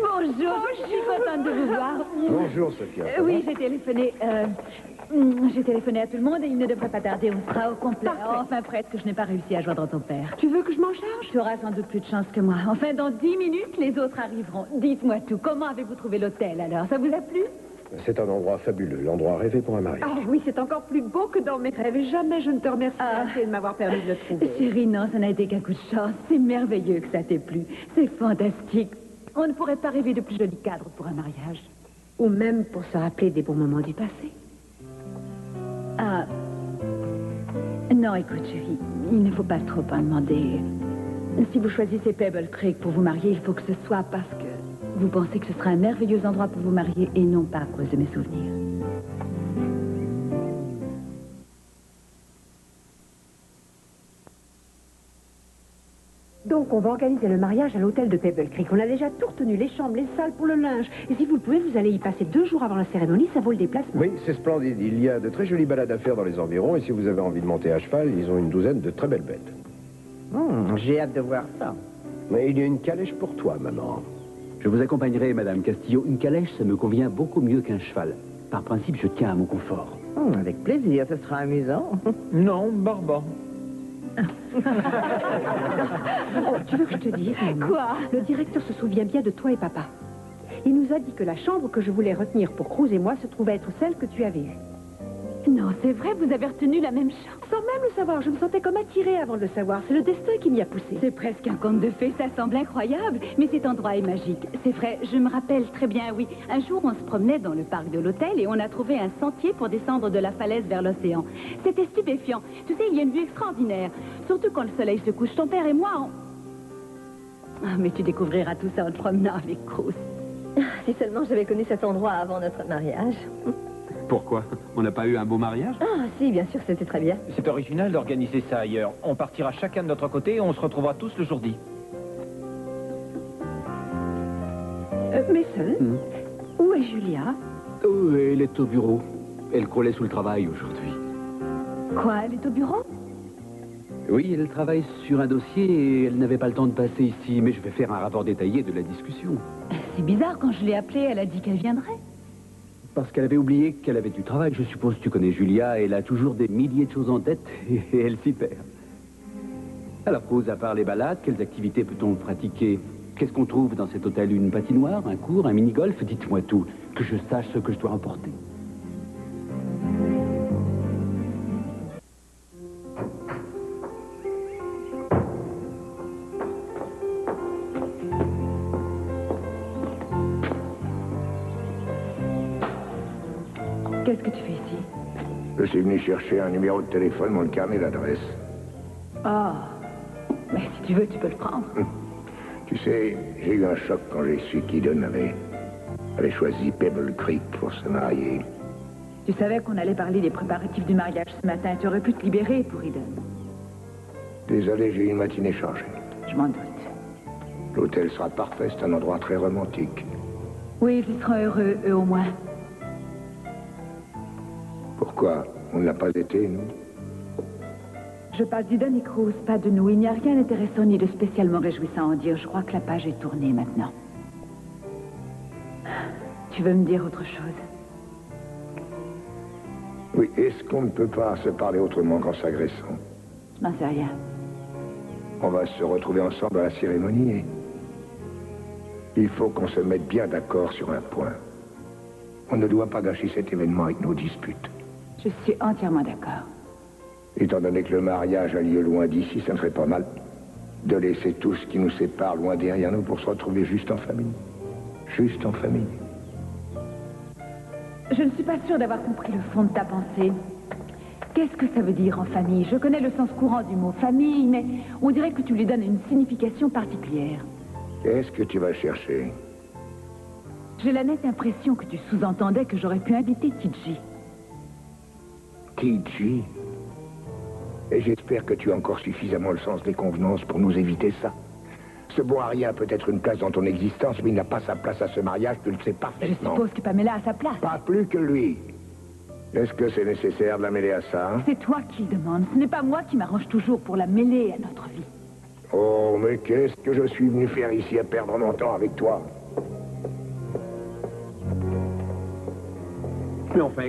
Bonjour, je suis contente de vous voir. Bonjour, Sophia. Oui, j'ai téléphoné à tout le monde et il ne devrait pas tarder. On sera au complet. Parfait. Enfin, presque, je n'ai pas réussi à joindre ton père. Tu veux que je m'en charge? Tu auras sans doute plus de chance que moi. Enfin, dans 10 minutes, les autres arriveront. Dites-moi tout. Comment avez-vous trouvé l'hôtel, alors? Ça vous a plu? C'est un endroit fabuleux, l'endroit rêvé pour un mariage. Ah oui, c'est encore plus beau que dans mes rêves. Jamais je ne te remercie assez de m'avoir permis de le trouver. Chérie, non, ça n'a été qu'un coup de chance. C'est merveilleux que ça t'ait plu. C'est fantastique. On ne pourrait pas rêver de plus joli cadre pour un mariage. Ou même pour se rappeler des bons moments du passé. Ah. Non, écoute, chérie, il ne faut pas trop en demander. Si vous choisissez Pebble Creek pour vous marier, il faut que ce soit parce que vous pensez que ce sera un merveilleux endroit pour vous marier et non pas à cause de mes souvenirs. Donc, on va organiser le mariage à l'hôtel de Pebble Creek. On a déjà tout retenu, les chambres, les salles pour le linge. Et si vous le pouvez, vous allez y passer 2 jours avant la cérémonie, ça vaut le déplacement. Oui, c'est splendide. Il y a de très jolies balades à faire dans les environs. Et si vous avez envie de monter à cheval, ils ont une douzaine de très belles bêtes. J'ai hâte de voir ça. Mais il y a une calèche pour toi, maman. Je vous accompagnerai, Madame Castillo. Une calèche, ça me convient beaucoup mieux qu'un cheval. Par principe, je tiens à mon confort. Avec plaisir, ce sera amusant. Non, barbant. Oh, tu veux que je te dise, maman? Quoi? Le directeur se souvient bien de toi et papa. Il nous a dit que la chambre que je voulais retenir pour Cruz et moi se trouvait être celle que tu avais eue. Non, c'est vrai, vous avez retenu la même chose. Sans même le savoir, je me sentais comme attirée avant de le savoir. C'est le destin qui m'y a poussée. C'est presque un conte de fées, ça semble incroyable. Mais cet endroit est magique. C'est vrai, je me rappelle très bien, oui. Un jour, on se promenait dans le parc de l'hôtel et on a trouvé un sentier pour descendre de la falaise vers l'océan. C'était stupéfiant. Tu sais, il y a une vue extraordinaire. Surtout quand le soleil se couche. Ton père et moi, on... Ah, mais tu découvriras tout ça en te promenant avec Cruz. Si seulement j'avais connu cet endroit avant notre mariage. Pourquoi? On n'a pas eu un beau mariage? Ah, si, bien sûr, c'était très bien. C'est original d'organiser ça ailleurs. On partira chacun de notre côté et on se retrouvera tous le jour dit. Mason, où est Julia? Oh, elle est au bureau. Elle croulait sous le travail aujourd'hui. Quoi, elle est au bureau? Oui, elle travaille sur un dossier et elle n'avait pas le temps de passer ici. Mais je vais faire un rapport détaillé de la discussion. C'est bizarre, quand je l'ai appelée, elle a dit qu'elle viendrait. Parce qu'elle avait oublié qu'elle avait du travail. Je suppose que tu connais Julia. Elle a toujours des milliers de choses en tête et elle s'y perd. Alors, Cruz, à part les balades, quelles activités peut-on pratiquer? Qu'est-ce qu'on trouve dans cet hôtel? Une patinoire, un cours, un mini-golf? Dites-moi tout, que je sache ce que je dois emporter. Qu'est-ce que tu fais ici? Je suis venu chercher un numéro de téléphone, mon carnet d'adresse. Oh, mais si tu veux, tu peux le prendre. Tu sais, j'ai eu un choc quand j'ai su qu'Eden avait choisi Pebble Creek pour se marier. Tu savais qu'on allait parler des préparatifs du mariage ce matin. Tu aurais pu te libérer pour Eden. Désolé, j'ai eu une matinée chargée. Je m'en doute. L'hôtel sera parfait, c'est un endroit très romantique. Oui, ils seront heureux, eux au moins. Pourquoi on ne l'a pas été, nous? Je parle d'Eden et Cruz, pas de nous. Il n'y a rien d'intéressant ni de spécialement réjouissant à en dire. Je crois que la page est tournée maintenant. Tu veux me dire autre chose? Oui, est-ce qu'on ne peut pas se parler autrement qu'en s'agressant? Je n'en sais rien. On va se retrouver ensemble à la cérémonie et... il faut qu'on se mette bien d'accord sur un point. On ne doit pas gâcher cet événement avec nos disputes. Je suis entièrement d'accord. Étant donné que le mariage a lieu loin d'ici, ça ne serait pas mal de laisser tout ce qui nous sépare loin derrière nous pour se retrouver juste en famille. Juste en famille. Je ne suis pas sûre d'avoir compris le fond de ta pensée. Qu'est-ce que ça veut dire en famille? Je connais le sens courant du mot famille, mais on dirait que tu lui donnes une signification particulière. Qu'est-ce que tu vas chercher? J'ai la nette impression que tu sous-entendais que j'aurais pu inviter Tidji. Tidji? Et j'espère que tu as encore suffisamment le sens des convenances pour nous éviter ça. Ce bon à rien a peut-être une place dans ton existence, mais il n'a pas sa place à ce mariage, tu le sais Je parfaitement. suppose que Pamela a sa place. Pas plus que lui. Est-ce que c'est nécessaire de la mêler à ça, hein? C'est toi qui le demandes. Ce n'est pas moi qui m'arrange toujours pour la mêler à notre vie. Oh, mais qu'est-ce que je suis venu faire ici à perdre mon temps avec toi? Mais enfin,